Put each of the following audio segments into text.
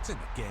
It's in the game.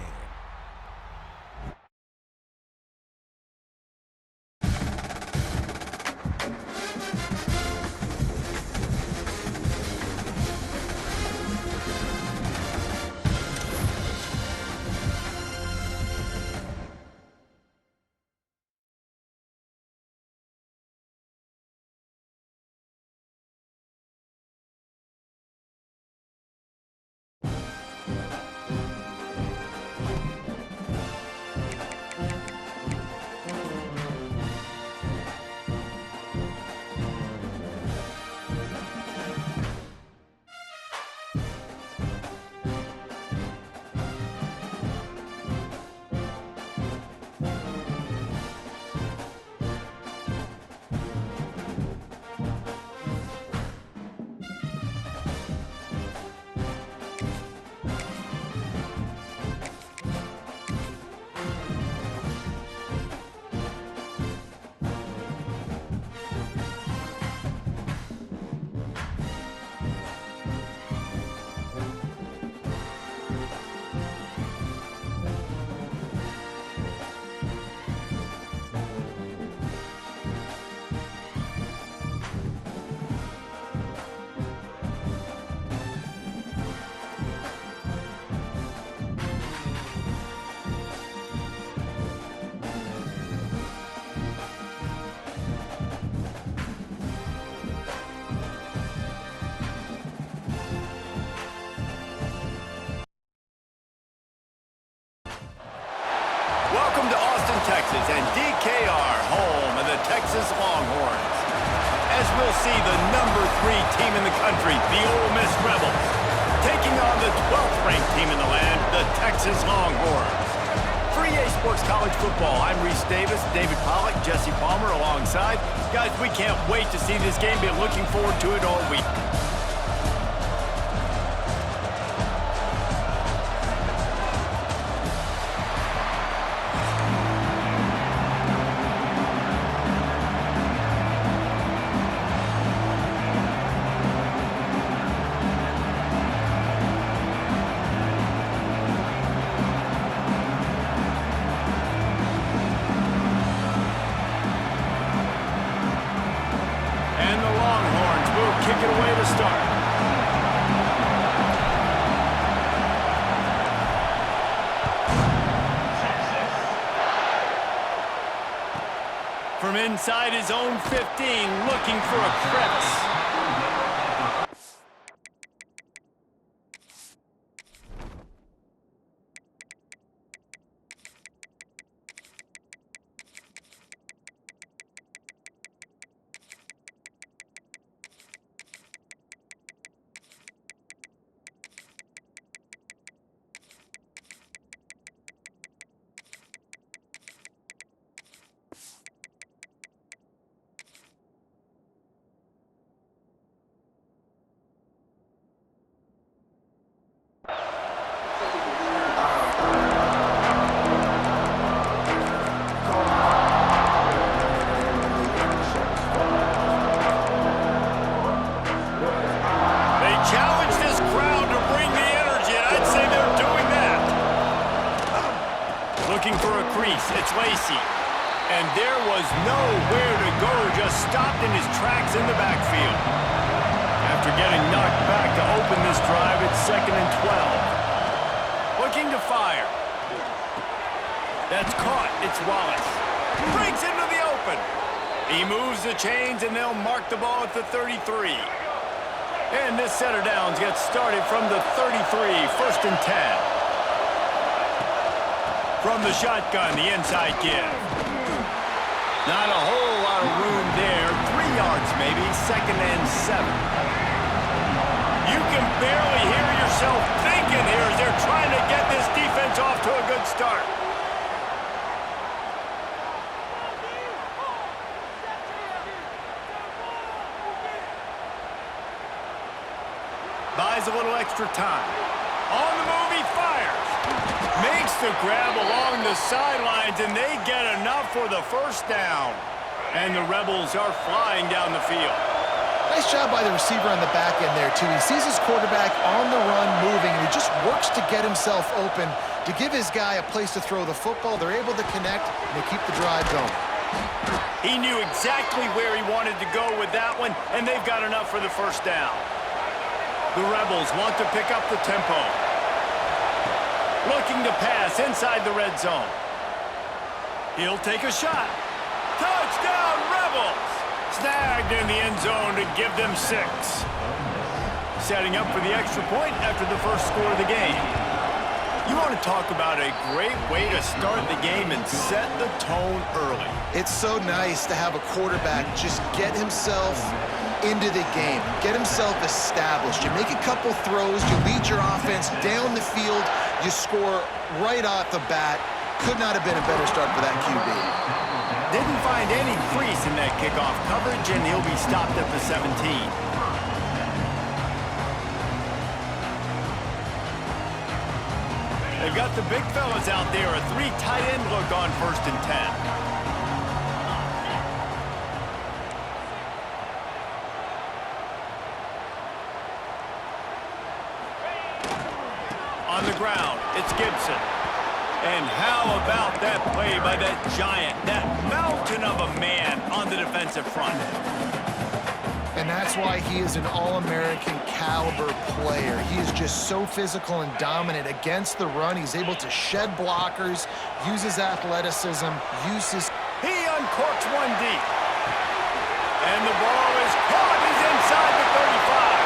Welcome to Austin, Texas, and DKR, home of the Texas Longhorns. As we'll see, the #3 team in the country, the Ole Miss Rebels, taking on the 12th-ranked team in the land, the Texas Longhorns. For EA Sports College Football, I'm Reese Davis, David Pollack, Jesse Palmer alongside. Guys, we can't wait to see this game. Been looking forward to it all week. Kick it away to start. From inside his own 15, looking for a crevice. Looking for a crease, it's Lacey. And there was nowhere to go, just stopped in his tracks in the backfield. After getting knocked back to open this drive, it's 2nd and 12. Looking to fire. That's caught, it's Wallace. Breaks into the open. He moves the chains and they'll mark the ball at the 33. And this set of downs gets started from the 33, 1st and 10. From the shotgun, the inside give. Not a whole lot of room there. 3 yards maybe, 2nd and 7. You can barely hear yourself thinking here as they're trying to get this defense off to a good start. Buys a little extra time. On the move, he fires. Makes the grab along the sidelines, and they get enough for the 1st down. And the Rebels are flying down the field. Nice job by the receiver on the back end there, too. He sees his quarterback on the run moving, and he just works to get himself open to give his guy a place to throw the football. They're able to connect, and they keep the drive going. He knew exactly where he wanted to go with that one, and they've got enough for the first down. The Rebels want to pick up the tempo. Looking to pass inside the red zone. He'll take a shot. Touchdown, Rebels! Snagged in the end zone to give them 6. Setting up for the extra point after the first score of the game. You want to talk about a great way to start the game and set the tone early. It's so nice to have a quarterback just get himself into the game, get himself established. You make a couple throws, you lead your offense down the field, you score right off the bat. Could not have been a better start for that QB. Didn't find any crease in that kickoff coverage, and he'll be stopped at the 17. They've got the big fellas out there, a 3 tight end look on 1st and 10. On the ground, it's Gibson. And how about that play by that giant, that mountain of a man on the defensive front? And that's why he is an All-American caliber player. He is just so physical and dominant against the run. He's able to shed blockers, use his athleticism, use his... He uncorks one deep. And the ball is caught. He's inside the 35.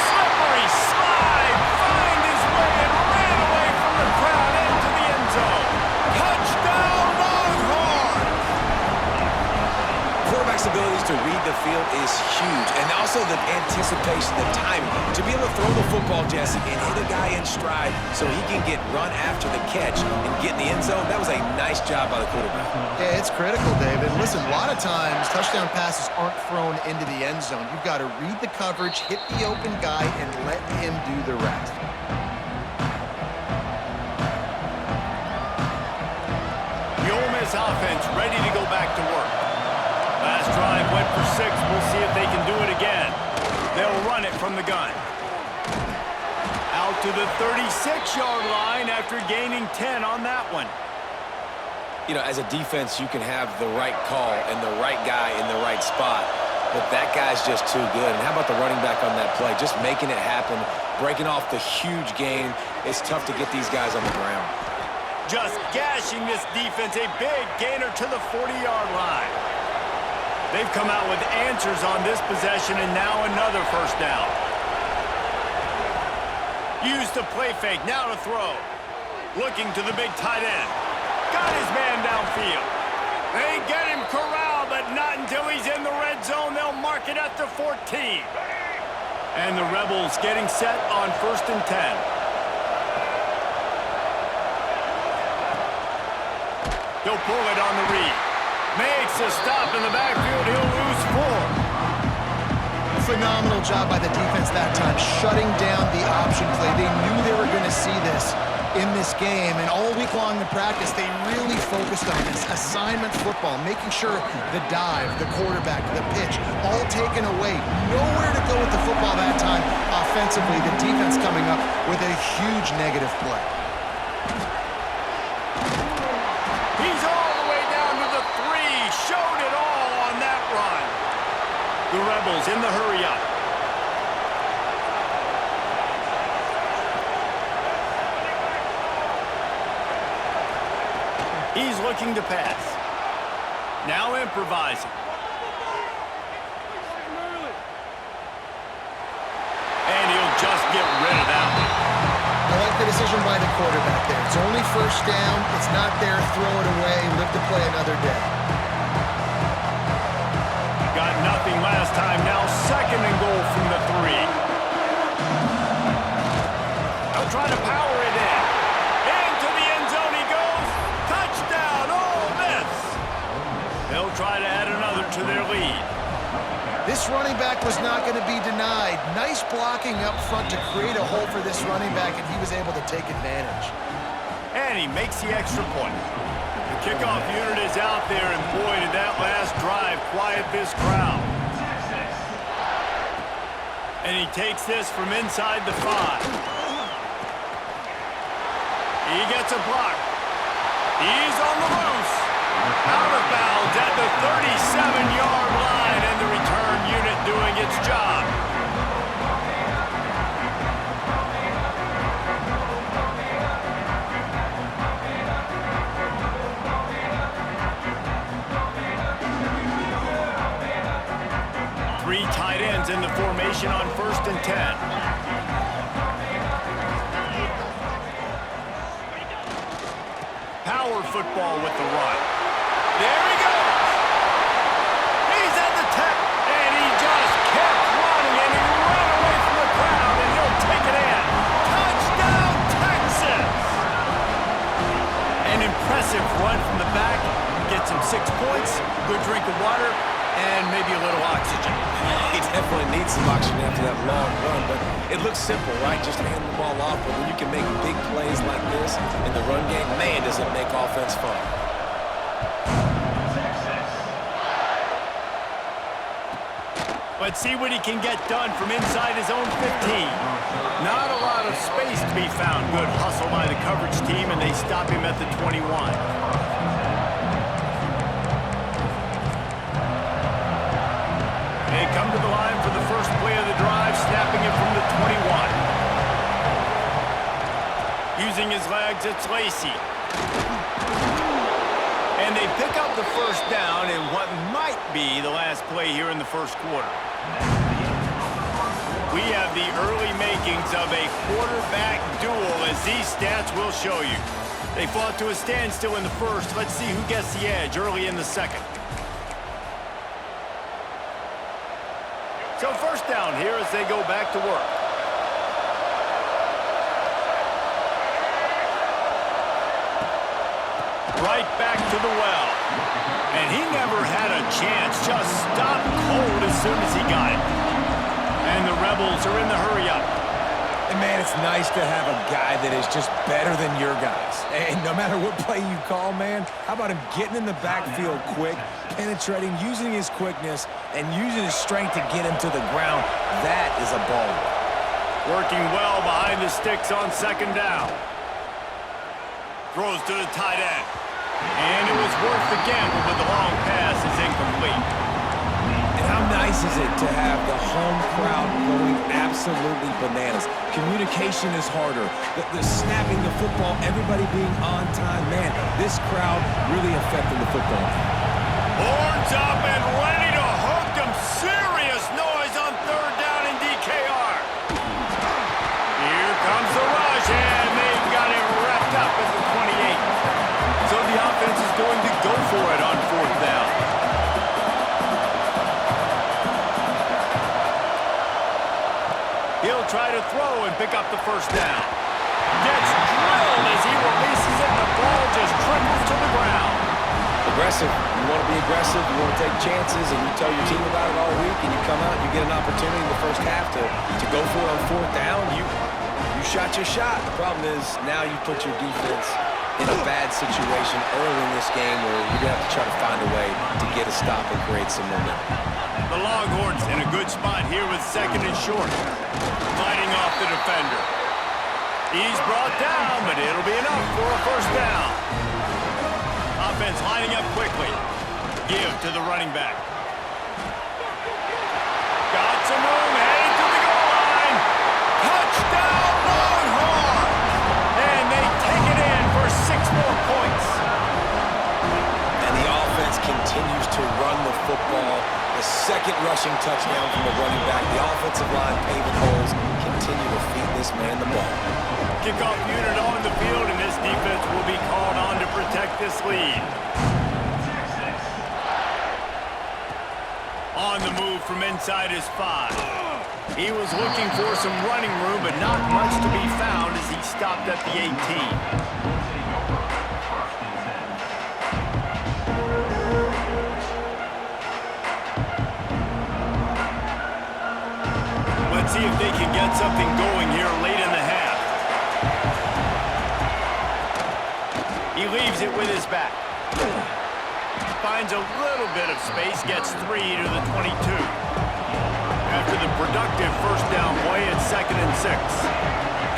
Slippery slide. Find his way and ran away from the crowd into the end zone. Touchdown, Longhorns! Quarterback's abilities to read the field is huge, and also the anticipation, the timing. To be able to throw the football, Jesse, and hit a guy in stride so he can get run after the catch and get in the end zone, that was a nice job by the quarterback. Yeah, it's critical, David. Listen, a lot of times touchdown passes aren't thrown into the end zone. You've got to read the coverage, hit the open guy, and let him do the rest. The Ole Miss offense ready to go back to work. Last drive went for 6. We'll see if they can do it again. They'll run it from the gun. Out to the 36-yard line after gaining 10 on that one. You know, as a defense, you can have the right call and the right guy in the right spot, but that guy's just too good. And how about the running back on that play? Just making it happen, breaking off the huge gain. It's tough to get these guys on the ground. Just gashing this defense, a big gainer to the 40-yard line. They've come out with answers on this possession, and now another first down. Used the play fake, now to throw. Looking to the big tight end. Got his man downfield. They get him corralled, but not until he's in the red zone. They'll mark it at the 14. And the Rebels getting set on 1st and 10. He'll pull it on the read. Makes a stop in the backfield. He'll lose 4. Phenomenal job by the defense that time, shutting down the option play. They knew they were going to see this in this game, and all week long in practice, they really focused on this assignment football, making sure the dive, the quarterback, the pitch, all taken away. Nowhere to go with the football that time offensively. The defense coming up with a huge negative play. He's all the way down to the 3. Showed it all on that run. The Rebels in the hurry-up. He's looking to pass. Now improvising. And he'll just get rid of that one. I like the decision by the quarterback there. It's only first down. It's not there. Throw it away. Live to play another day. Got nothing last time. Now 2nd and goal from the 3. They'll try to power it in. Into the end zone he goes. Touchdown, Ole Miss. They'll try to add another to their lead. This running back was not going to be denied. Nice blocking up front to create a hole for this running back, and he was able to take advantage. And he makes the extra point. The kickoff unit is out there, and boy, did that last drive quiet this crowd. And he takes this from inside the 5. He gets a block. He's on the loose. Out of bounds at the 37-yard line, and the return unit doing its job. Three tight ends in the formation on 1st and 10. Power football with the run. There he goes. He's at the tech, and he just kept running, and he ran away from the crowd, and he'll take it in. Touchdown, Texas! An impressive run from the back. Gets him 6 points, good drink of water, and maybe a little oxygen. He definitely needs some oxygen after that long run, but it looks simple, right? Just hand the ball off, but when you can make big plays like this in the run game, man, does it make offense fun. Let's see what he can get done from inside his own 15. Not a lot of space to be found. Good hustle by the coverage team, and they stop him at the 21. They come to the line for the first play of the drive, snapping it from the 21. Using his legs, it's Lacy. And they pick up the first down in what might be the last play here in the first quarter. We have the early makings of a quarterback duel, as these stats will show you. They fought to a standstill in the first. Let's see who gets the edge early in the second. So first down here as they go back to work. Right back to the well. And he never had a chance. Just stopped cold as soon as he got it. And the Rebels are in the hurry-up. And, man, it's nice to have a guy that is just better than your guys. And no matter what play you call, man, how about him getting in the backfield quick, penetrating, using his quickness, and using his strength to get him to the ground? That is a baller. Working well behind the sticks on second down. Throws to the tight end. And it was worth the gamble, but the long pass is incomplete. And how nice is it to have the home crowd going absolutely bananas? Communication is harder. The snapping the football, everybody being on time. Man, this crowd really affecting the football. Horns up and ready to hook them. Serious noise on third down in DKR. Here comes the rush, and they've got it wrapped up at the 28. So the offense is going to go for it on fourth down. He'll try to throw and pick up the first down. Gets drilled as he releases it, and the ball just trickles to the ground. Aggressive. You want to be aggressive, you want to take chances, and you tell your team about it all week, and you come out and you get an opportunity in the first half to go for it on fourth down. You shot your shot. The problem is now you put your defense in a bad situation early in this game where you're going to have to try to find a way to get a stop and create some momentum. The Longhorns in a good spot here with second and short. Fighting off the defender. He's brought down, but it'll be enough for a first down. Offense lining up quickly. Give to the running back. Got some room, headed to the goal line. Touchdown, Longhorns! And they take it in for 6 more points. And the offense continues to run the football. The second rushing touchdown from the running back. The offensive line paving holes. Continue to feed this man the ball. Kickoff unit on the field, and this defense will be called on to protect this lead. On the move from inside his 5. He was looking for some running room, but not much to be found as he stopped at the 18. Let's see if they can get something going here late in the half. He leaves it with his back. Finds a little bit of space, gets 3 to the 22. After the productive first down and 6.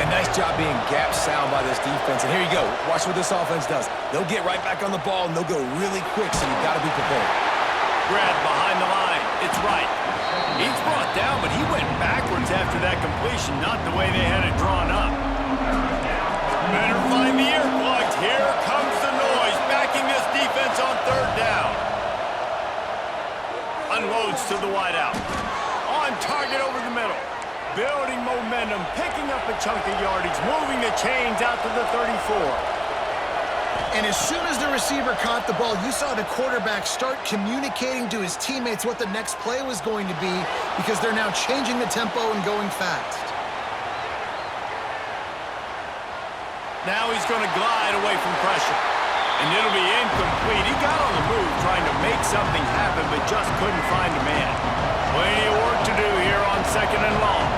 And nice job being gap sound by this defense. And here you go. Watch what this offense does. They'll get right back on the ball, and they'll go really quick, so you've got to be prepared. Grab behind the line. It's right. He's brought down, but he went backwards after that completion, not the way they had it drawn up. Better find the earplugs. Here comes the noise, backing this defense on 3rd down. Unloads to the wideout. On target over the middle. Building momentum, picking up a chunk of yardage, moving the chains out to the 34. And as soon as the receiver caught the ball, you saw the quarterback start communicating to his teammates what the next play was going to be because they're now changing the tempo and going fast. Now he's going to glide away from pressure. And it'll be incomplete. He got on the move trying to make something happen, but just couldn't find a man. Plenty of work to do here on 2nd and long.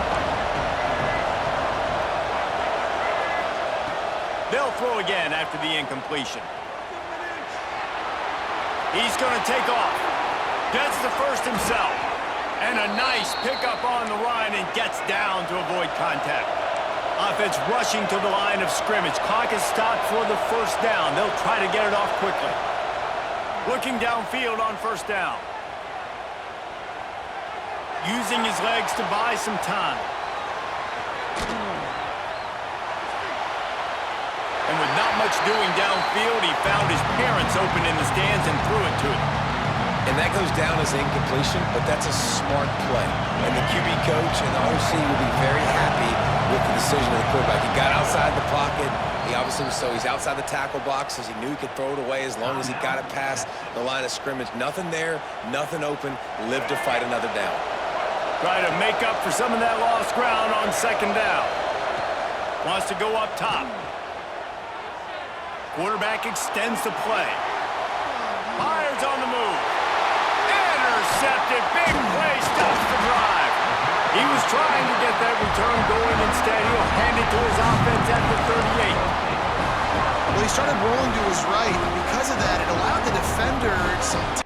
They'll throw again after the incompletion. He's going to take off. Gets the first himself. And a nice pickup on the line and gets down to avoid contact. Offense rushing to the line of scrimmage. Clock is stopped for the 1st down. They'll try to get it off quickly. Looking downfield on 1st down. Using his legs to buy some time. And with not much doing downfield, he found his parents open in the stands and threw it to him. And that goes down as an incompletion, but that's a smart play. And the QB coach and the OC will be very happy with the decision of the quarterback. He got outside the pocket. He obviously was, so he's outside the tackle box as he knew he could throw it away as long as he got it past the line of scrimmage. Nothing there, nothing open. Live to fight another down. Try to make up for some of that lost ground on 2nd down. Wants to go up top. Quarterback extends the play. Myers on the move. Intercepted. Big play. Stops the drive. He was trying to get that return going. Instead, he'll hand it to his offense at the 38. Well, he started rolling to his right, and because of that, it allowed the defender some